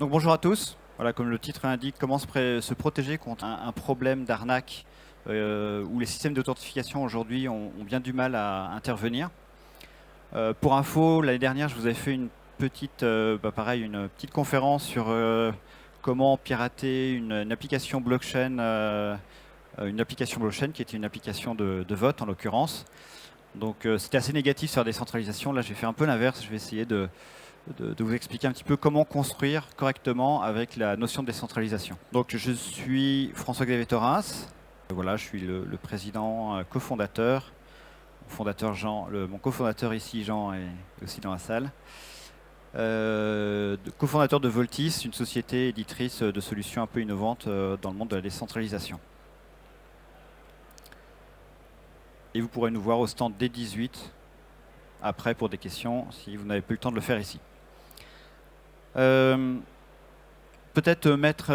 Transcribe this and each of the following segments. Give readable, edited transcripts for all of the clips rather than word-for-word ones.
Donc bonjour à tous. Voilà, comme le titre l'indique, comment se protéger contre un problème d'arnaque où les systèmes d'authentification aujourd'hui ont bien du mal à intervenir. Pour info, l'année dernière, je vous avais fait une petite conférence sur comment pirater une application blockchain, qui était une application de vote en l'occurrence. Donc c'était assez négatif sur la décentralisation. Là, j'ai fait un peu l'inverse. Je vais essayer de vous expliquer un petit peu comment construire correctement avec la notion de décentralisation. Donc je suis François-Xavier Thoras. Voilà, je suis le président cofondateur. Mon cofondateur ici, Jean, est aussi dans la salle. Cofondateur de Voltis, une société éditrice de solutions un peu innovantes dans le monde de la décentralisation. Et vous pourrez nous voir au stand D18 après pour des questions si vous n'avez plus le temps de le faire ici. Peut-être mettre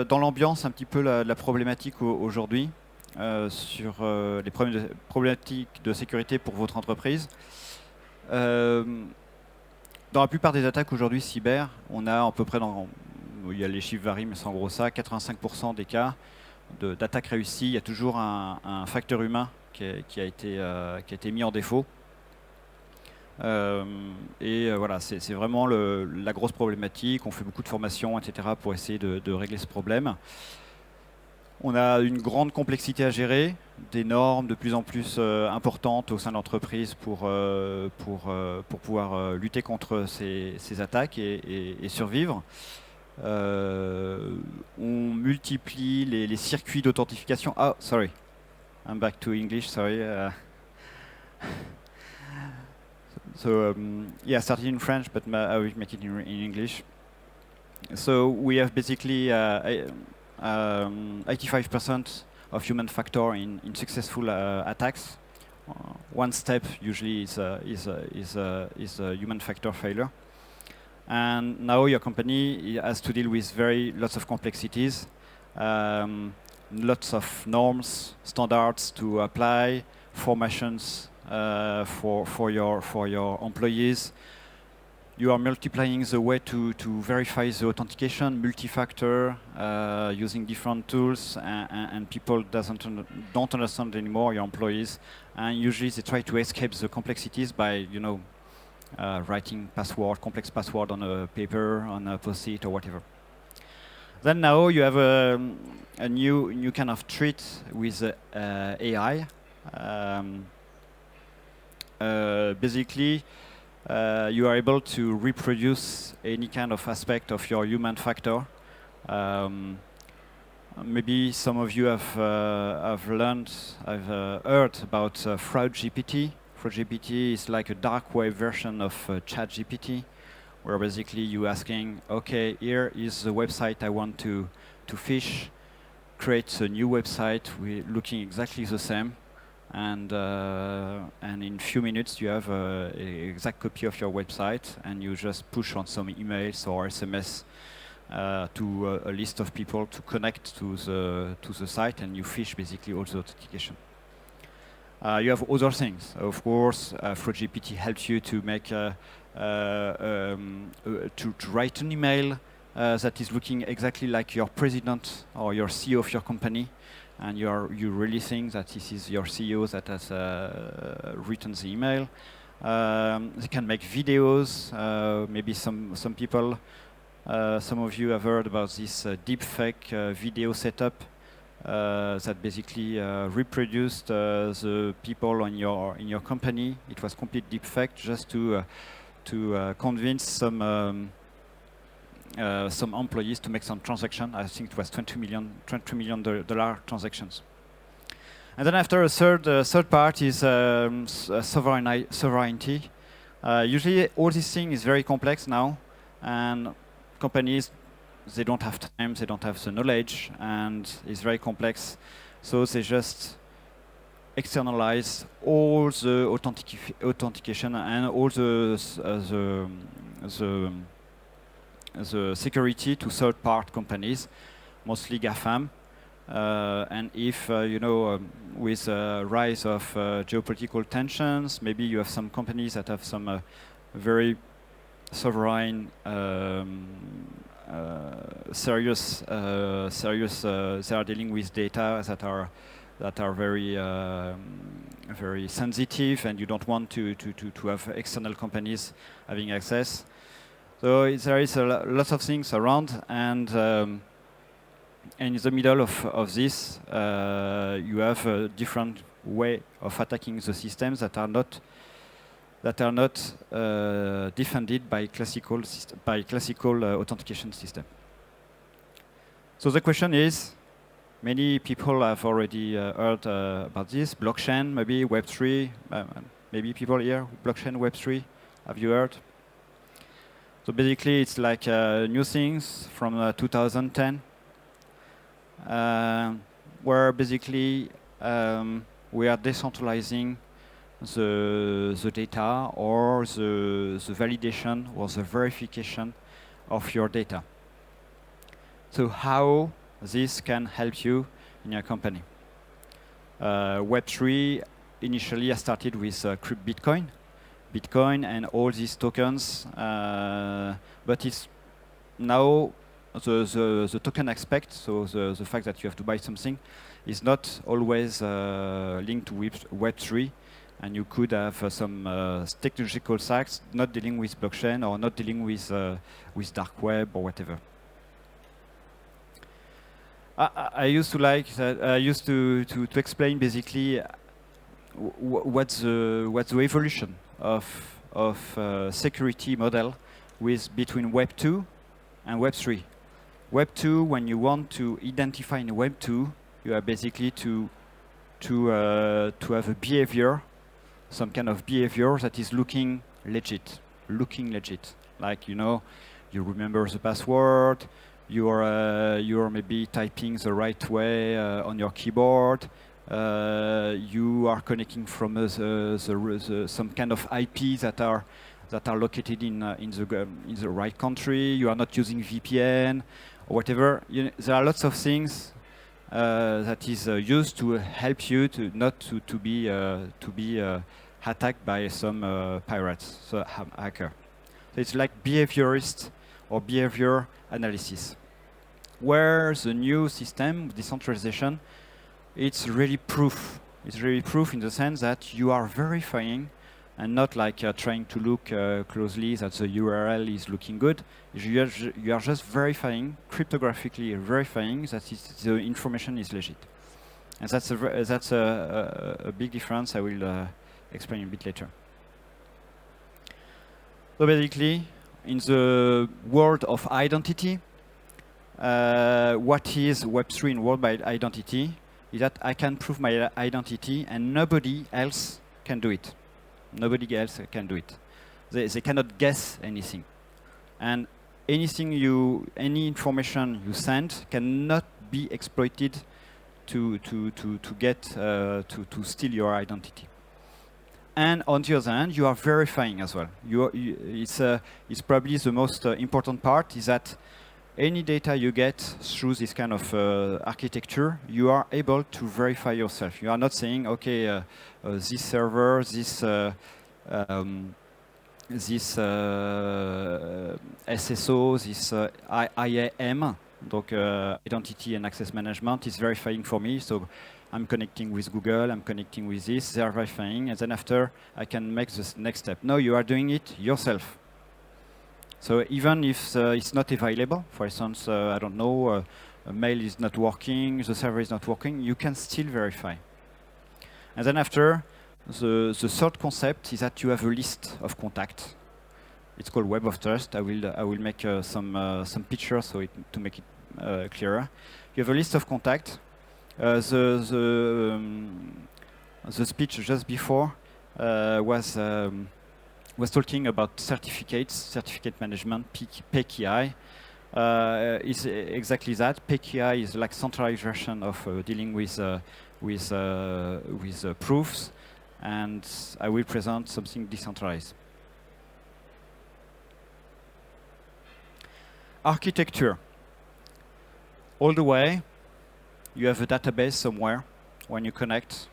dans l'ambiance un petit peu la problématique aujourd'hui sur les problématiques de sécurité pour votre entreprise. Dans la plupart des attaques aujourd'hui cyber, on a à peu près, les chiffres varient, mais c'est en gros ça, 85% des cas d'attaques réussies, il y a toujours un facteur humain qui a été mis en défaut. Voilà, c'est vraiment la grosse problématique. On fait beaucoup de formations, etc. pour essayer de régler ce problème. On a une grande complexité à gérer, des normes de plus en plus importantes au sein de l'entreprise pour pouvoir lutter contre ces attaques et survivre. On multiplie les circuits d'authentification. Oh, sorry. I'm back to English, sorry. Yeah, I started in French, but I will make it in English. So we have basically 85% of human factor in successful attacks. One step usually is a human factor failure. And now your company has to deal with lots of complexities, lots of norms, standards to apply, formations for your employees. You are multiplying the way to verify the authentication, multi-factor, using different tools, and people don't understand anymore, your employees, and usually they try to escape the complexities by, writing complex password on a paper, on a post-it, or whatever. Then now you have a new kind of threat with AI. Basically, you are able to reproduce any kind of aspect of your human factor. Maybe some of you have heard about FraudGPT. FraudGPT is like a dark web version of ChatGPT, where basically you asking, okay, here is the website I want to phish. Create a new website looking exactly the same. And in a few minutes you have an exact copy of your website, and you just push on some emails or SMS to a list of people to connect to the site, and you phish basically all the authentication. You have other things, of course. FraudGPT helps you to make to write an email that is looking exactly like your president or your CEO of your company. And you really think that this is your CEO that has written the email. They can make videos. Maybe some people, some of you have heard about this deepfake video setup that basically reproduced the people in your company. It was complete deepfake just to convince some employees to make some transaction. I think it was $22 million transactions. And then after a third part is sovereignty. Usually all this thing is very complex now, and companies, they don't have time, they don't have the knowledge, and it's very complex. So they just externalize all the authentication and all the security to third-party companies, mostly GAFAM. And if, with the rise of geopolitical tensions, maybe you have some companies that have some very sovereign serious, they are dealing with data that are very very sensitive, and you don't want to have external companies having access. So there is lots of things around, and in the middle of this, you have a different way of attacking the systems that are not defended by classical authentication system. So the question is, many people have already heard about this, blockchain, maybe Web3, maybe people here, blockchain, Web3, have you heard? So basically it's like new things from 2010, where basically we are decentralizing the data or the validation or the verification of your data. So how this can help you in your company. Web3 initially I started with Bitcoin and all these tokens, but it's now the token aspect, so the fact that you have to buy something, is not always linked to Web3, and you could have some technological stacks not dealing with blockchain or not dealing with dark web or whatever. I used to like that. I used to explain basically what's the evolution of security model between Web 2 and Web 3. Web 2, when you want to identify in Web 2, you are basically to have a behavior, some kind of behavior that is looking legit. Like, you know, you remember the password. You're maybe typing the right way on your keyboard. You are connecting from some kind of IP that are located in the right country. You are not using VPN or whatever. There are lots of things that is used to help you to be attacked by some pirates, so hacker. So it's like behaviorist or behavior analysis. Where the new system, decentralization, it's really proof. It's really proof in the sense that you are verifying and not like trying to look closely that the URL is looking good. You are just verifying, cryptographically verifying that the information is legit. And that's a big difference I will explain a bit later. So basically, in the world of identity, what is Web3 in world by identity is that I can prove my identity and nobody else can do it. Nobody else can do it. They cannot guess anything. And any information you send cannot be exploited to steal your identity. And on the other hand, you are verifying as well. It's probably the most important part is that any data you get through this kind of architecture, you are able to verify yourself. You are not saying, okay, this server, this SSO, this IAM, donc Identity and Access Management, is verifying for me. So I'm connecting with Google, I'm connecting with this, they are verifying, and then after I can make the next step. No, you are doing it yourself. So even if it's not available, for instance, I don't know, a mail is not working, the server is not working, you can still verify. And then after, the third concept is that you have a list of contacts. It's called Web of Trust. I will make some pictures to make it clearer. You have a list of contacts. The speech just before was talking about certificate management, PKI. Is exactly that. PKI is like centralized version of dealing with proofs, and I will present something decentralized. Architecture. All the way, you have a database somewhere. When you connect,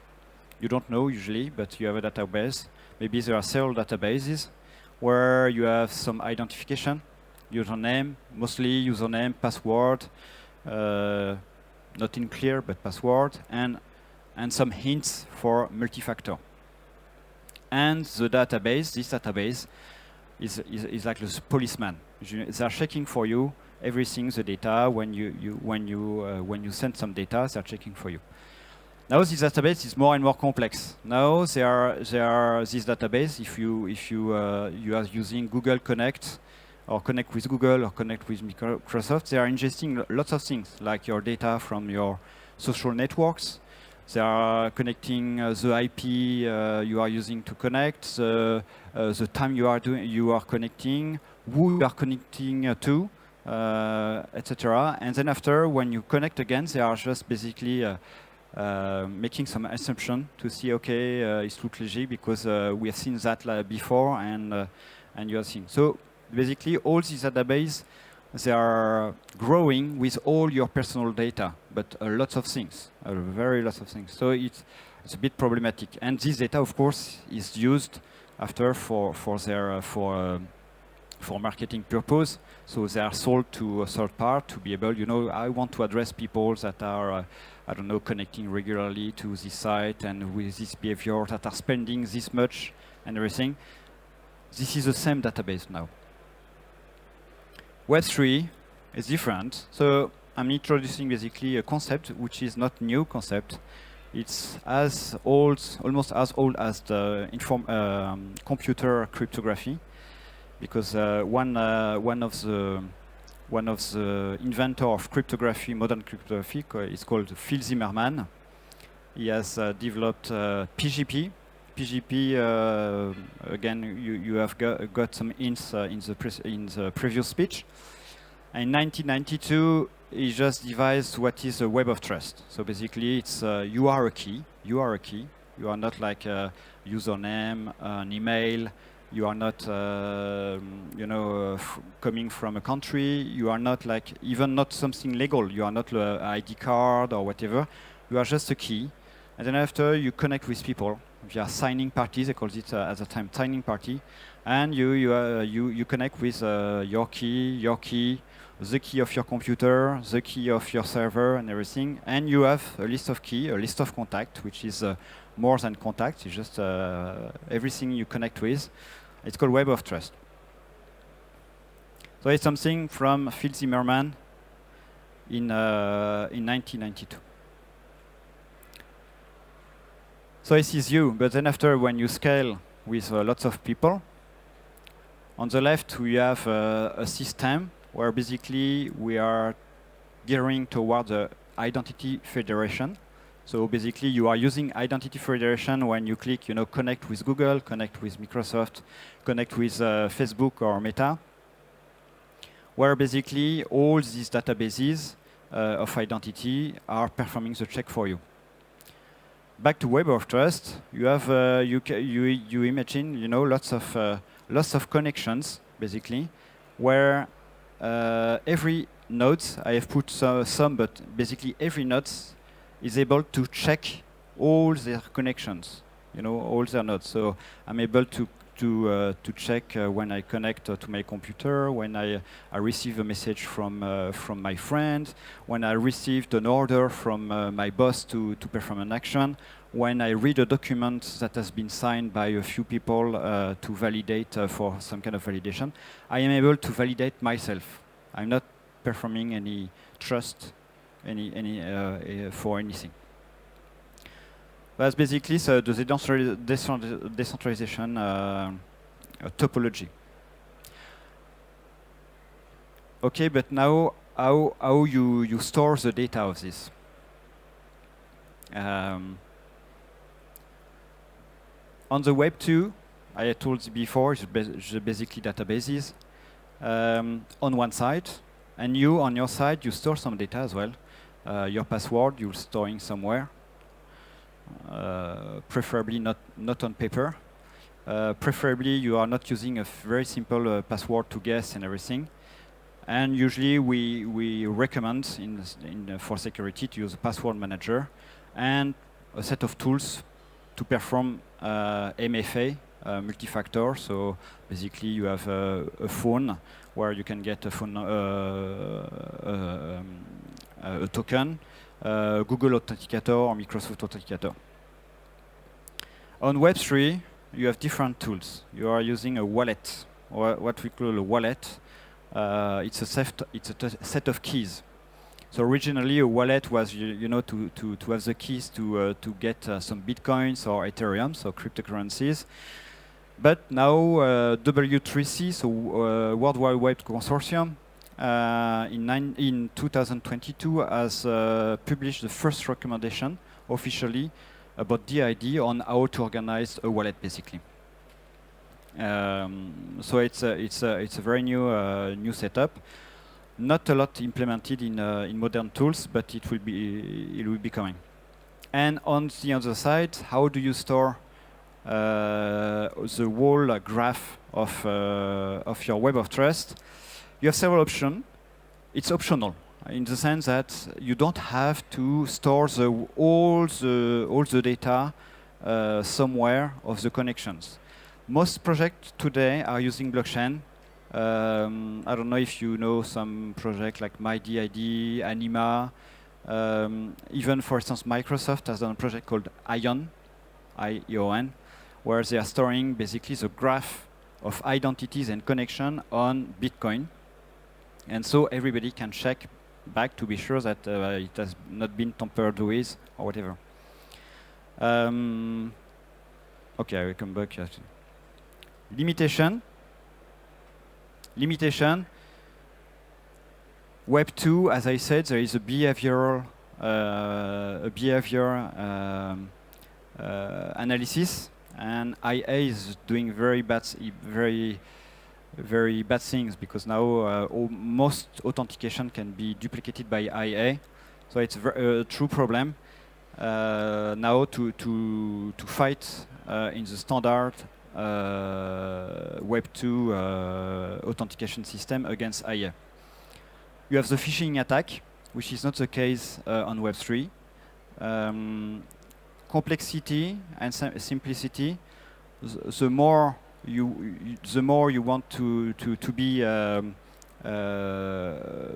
you don't know usually, but you have a database. Maybe there are several databases where you have some identification. username, mostly username, password, not in clear, but password, and some hints for multi-factor. And the database, this database, is like the policeman. They are checking for you everything, the data. When you send some data, they are checking for you. Now this database is more and more complex. Now there are this database. If you are using Google Connect, or connect with Google, or connect with Microsoft, they are ingesting lots of things, like your data from your social networks. They are connecting the IP you are using to connect, the time you are connecting, who you are connecting to, etc. And then after, when you connect again, they are just basically making some assumption to see, okay, it's look legit because we have seen that before, and you are seeing. So basically, all these databases, they are growing with all your personal data, but lots of things, very lots of things. So it's a bit problematic. And this data, of course, is used after for marketing purpose. So they are sold to a third party to be able, I want to address people that are, I don't know, connecting regularly to this site and with this behavior, that are spending this much and everything. This is the same database now. Web3 is different. So I'm introducing basically a concept which is not new concept. It's as old, almost as old as the computer cryptography, because one of the inventor of cryptography, modern cryptography, is called Phil Zimmermann. He has developed PGP. PGP, again, you have got some hints in the previous speech. In 1992, he just devised what is a web of trust. So basically, it's you are a key. You are a key. You are not like a username, an email. You are not, coming from a country. You are not like even not something legal. You are not an ID card or whatever. You are just a key. And then after, you connect with people via signing parties. They called it at the time signing party, and you connect with your key, the key of your computer, the key of your server, and everything. And you have a list of key, a list of contact, which is more than contact. It's just everything you connect with. It's called Web of Trust. So it's something from Phil Zimmermann in 1992. So this is you, but then after, when you scale with lots of people, on the left we have a system where basically we are gearing towards the identity federation. So basically you are using identity federation when you click, connect with Google, connect with Microsoft, connect with Facebook or Meta, where basically all these databases of identity are performing the check for you. Back to Web of Trust, you have you imagine lots of connections basically, where every node, I have put some, but basically every node is able to check all their connections, all their nodes. So I'm able to check when I connect to my computer, when I receive a message from my friend, when I received an order from my boss to perform an action, when I read a document that has been signed by a few people to validate for some kind of validation. I am able to validate myself. I'm not performing any trust for anything. That's basically the decentralization topology. Okay, but now how you store the data of this? On the Web 2, I told you before, it's basically databases on one side, and you on your side you store some data as well. Your password you're storing somewhere. Preferably not on paper. Preferably you are not using a very simple password to guess and everything. And usually we recommend for security to use a password manager and a set of tools to perform MFA, multi-factor. So basically, you have a phone where you can get a phone, a token, Google Authenticator or Microsoft Authenticator. On Web3, you have different tools. You are using a wallet, or what we call a wallet. It's a set of keys. So originally, a wallet was, to have the keys to get some bitcoins or Ethereum, so cryptocurrencies. But now W3C, so World Wide Web Consortium, in 2022 has published the first recommendation officially about DID on how to organize a wallet, basically. So it's a very new setup. Not a lot implemented in modern tools, but it will be coming. And on the other side, how do you store the whole graph of your web of trust? You have several options. It's optional in the sense that you don't have to store all the data somewhere of the connections. Most projects today are using blockchain. I don't know if you know some project like MyDID, Anima. Even, for instance, Microsoft has done a project called ION, I-E-O-N, where they are storing basically the graph of identities and connection on Bitcoin. And so everybody can check back to be sure that it has not been tampered with or whatever. Okay, I will come back. Limitation. Web 2, as I said, there is a behavior analysis, and IA is doing very bad things because now most authentication can be duplicated by IA. So it's a true problem now to fight in the standard Web 2 authentication system against IA. You have the phishing attack, which is not the case on Web 3. Complexity and simplicity. The more you want to be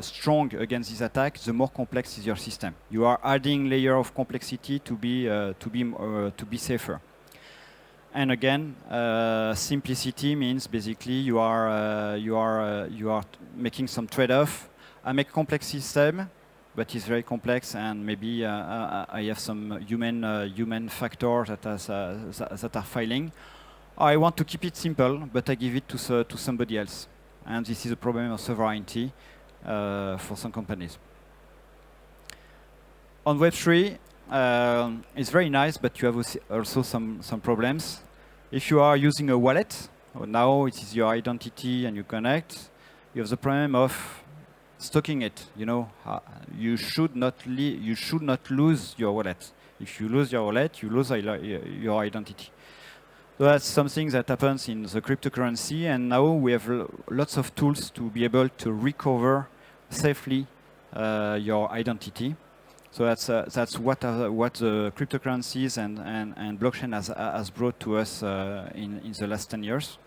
strong against this attack, the more complex is your system. You are adding layer of complexity to be safer. And again, simplicity means basically you are making some trade-off. I make a complex system, but it's very complex, and maybe I have some human factors that are failing. I want to keep it simple, but I give it to somebody else, and this is a problem of sovereignty for some companies. On Web3, it's very nice, but you have also some problems. If you are using a wallet, now it is your identity and you connect, you have the problem of stocking it. You should not lose your wallet. If you lose your wallet, you lose your identity. So that's something that happens in the cryptocurrency, and now we have lots of tools to be able to recover safely your identity. So that's what the cryptocurrencies and blockchain has brought to us in the last 10 years.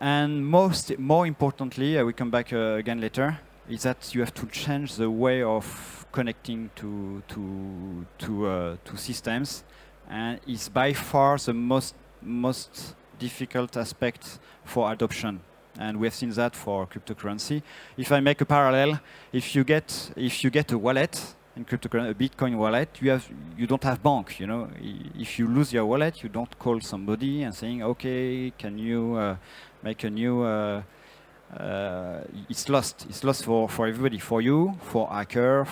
And more importantly, we come back again later, is that you have to change the way of connecting to systems, and it's by far the most difficult aspect for adoption. And we have seen that for cryptocurrency. If I make a parallel, if you get a wallet in cryptocurrency, a Bitcoin wallet, you don't have bank. If you lose your wallet, you don't call somebody and saying, okay, can you make a new? It's lost. It's lost for everybody. For you, for hacker,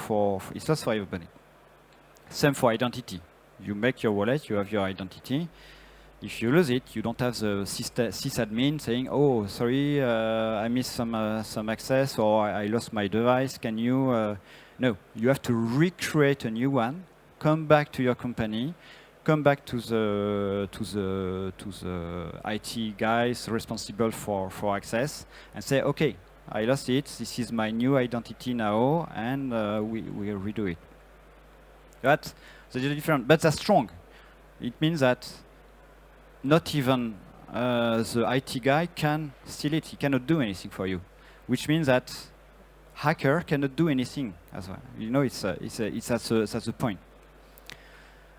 it's lost for everybody. Same for identity. You make your wallet, you have your identity. If you lose it, you don't have the sysadmin saying, "Oh, sorry, I missed some access, or I lost my device. Can you?" No, you have to recreate a new one. Come back to your company, come back to the IT guys responsible for access, and say, "Okay, I lost it. This is my new identity now, and we redo it." That's different, but that's strong. It means that not even the IT guy can steal it. He cannot do anything for you, which means that hacker cannot do anything as well. You know, it's that's the point.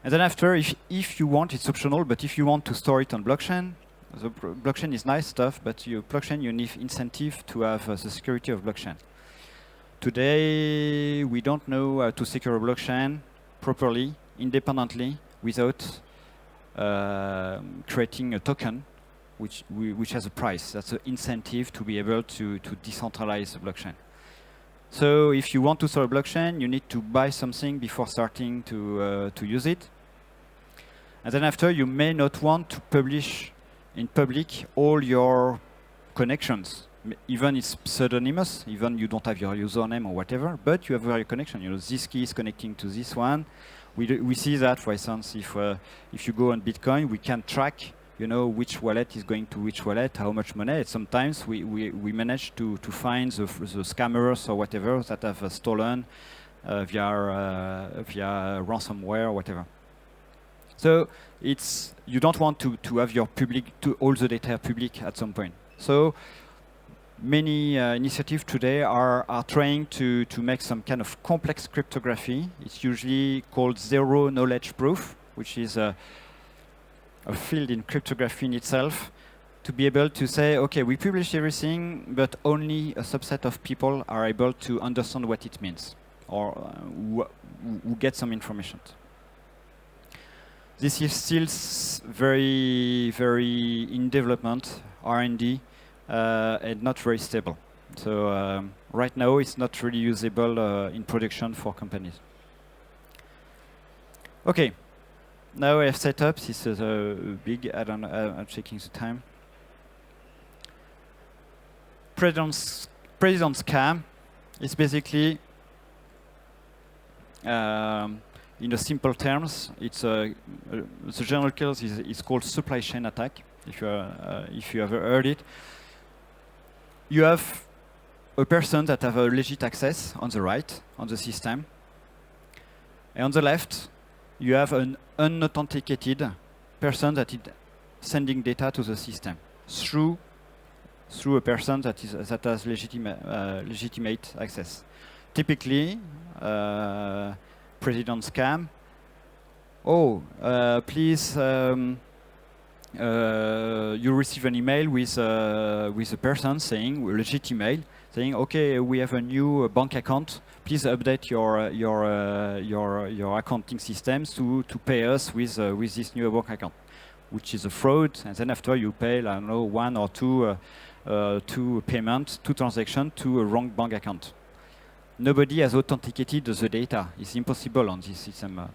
And then after, if you want, it's optional, but if you want to store it on blockchain, the blockchain is nice stuff, but blockchain, you need incentive to have the security of blockchain. Today, we don't know how to secure a blockchain properly, independently, without creating a token which has a price. That's an incentive to be able to decentralize the blockchain. So if you want to store a blockchain, you need to buy something before starting to use it. And then after, you may not want to publish in public all your connections. Even it's pseudonymous, even you don't have your username or whatever, but you have your connection. You know, this key is connecting to this one. We see that, for instance, if you go on Bitcoin, we can track, you know, which wallet is going to which wallet, how much money. And sometimes we manage to find the scammers or whatever that have stolen via ransomware or whatever. So you don't want to have your all the data public at some point. So many initiatives today are trying to make some kind of complex cryptography. It's usually called zero knowledge proof, which is a field in cryptography in itself, to be able to say, okay, we publish everything, but only a subset of people are able to understand what it means, or who get some information. This is still very, very in development, R&D, and not very stable. So right now, it's not really usable in production for companies. Okay, now I have set up. This is a big add-on. I'm checking the time. President scam is basically, in the simple terms, it's the general case is called supply chain attack. If you have heard it. You have a person that have a legit access on the right, on the system. And on the left, you have an unauthenticated person that is sending data to the system through a person that has legitimate access. Typically, president scam. Oh, please. You receive an email with a person saying, a legit email, saying, okay, we have a new bank account. Please update your accounting systems to pay us with this new bank account, which is a fraud. And then after you pay, I don't know, one or two payments, two transactions to a wrong bank account. Nobody has authenticated the data. It's impossible on this system.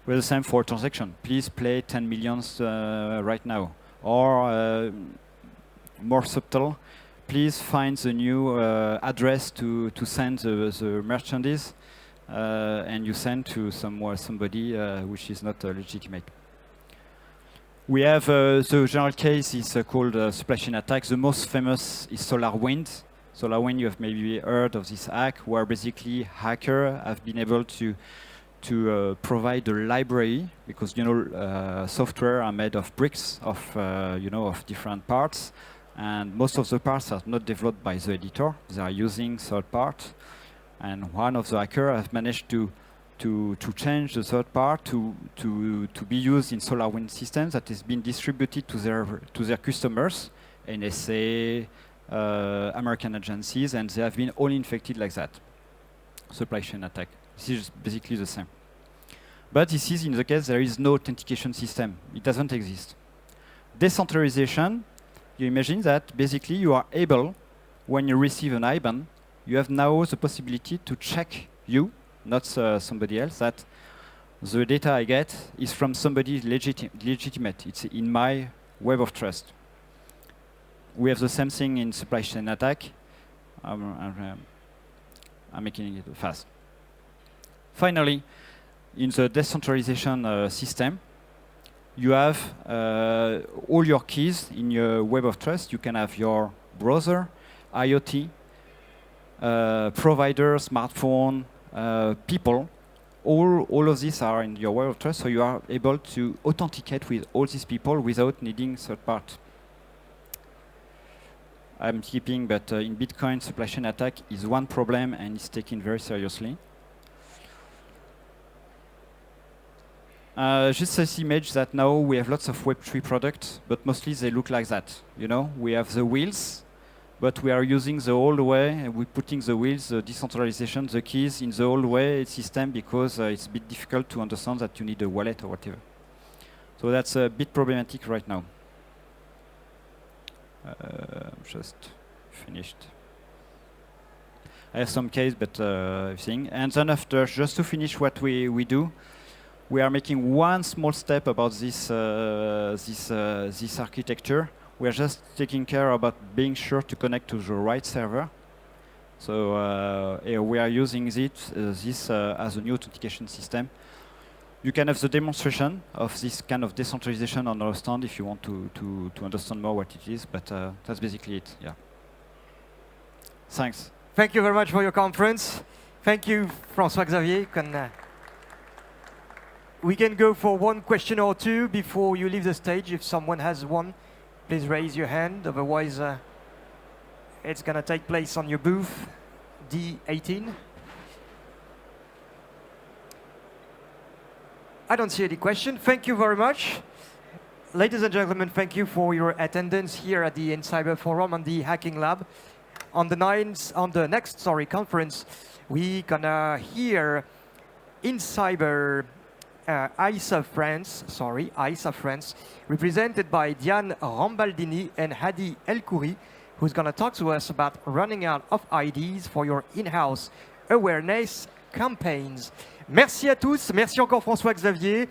We're the same for transaction. Please play 10 millions right now. Or more subtle, please find the new address to send the merchandise, and you send to somebody which is not legitimate. We have the general case is called supply chain attack. The most famous is SolarWinds. SolarWinds, you have maybe heard of this hack, where basically hackers have been able to provide a library, because software are made of bricks of of different parts, and most of the parts are not developed by the editor. They are using third part, and one of the hackers has managed to change the third part to be used in SolarWinds systems that has been distributed to their customers, NSA, American agencies, and they have been all infected like that. Supply chain attack. This is basically the same. But this is in the case there is no authentication system. It doesn't exist. Decentralization, you imagine that basically you are able, when you receive an IBAN, you have now the possibility to check you, not somebody else, that the data I get is from somebody legitimate. It's in my web of trust. We have the same thing in supply chain attack. I'm making it fast. Finally, in the decentralization system, you have all your keys in your web of trust. You can have your browser, IoT, provider, smartphone, people, all of these are in your web of trust, so you are able to authenticate with all these people without needing third part. I'm skipping, but in Bitcoin, supply chain attack is one problem and it's taken very seriously. Just this image that now we have lots of Web3 products, but mostly they look like that. You know, we have the wheels, but we are using the old way, and we're putting the wheels, the decentralization, the keys in the old way system because it's a bit difficult to understand that you need a wallet or whatever. So that's a bit problematic right now. Just finished. I have some case, but everything. And then after, just to finish what we do, we are making one small step about this this architecture. We are just taking care about being sure to connect to the right server. So we are using this as a new authentication system. You can have the demonstration of this kind of decentralization on our stand if you want to understand more what it is, but that's basically it, yeah. Thanks. Thank you very much for your conference. Thank you, François-Xavier. We can go for one question or two before you leave the stage. If someone has one, please raise your hand. Otherwise, it's going to take place on your booth, D18. I don't see any question. Thank you very much. Ladies and gentlemen, thank you for your attendance here at the INCYBER Forum and the Hacking Lab. On the next conference, we gonna hear INCYBER ISA France, represented by Diane Rambaldini and Hadi El-Khouri, who's gonna talk to us about running out of IDs for your in-house awareness campaigns. Merci à tous, merci encore François-Xavier.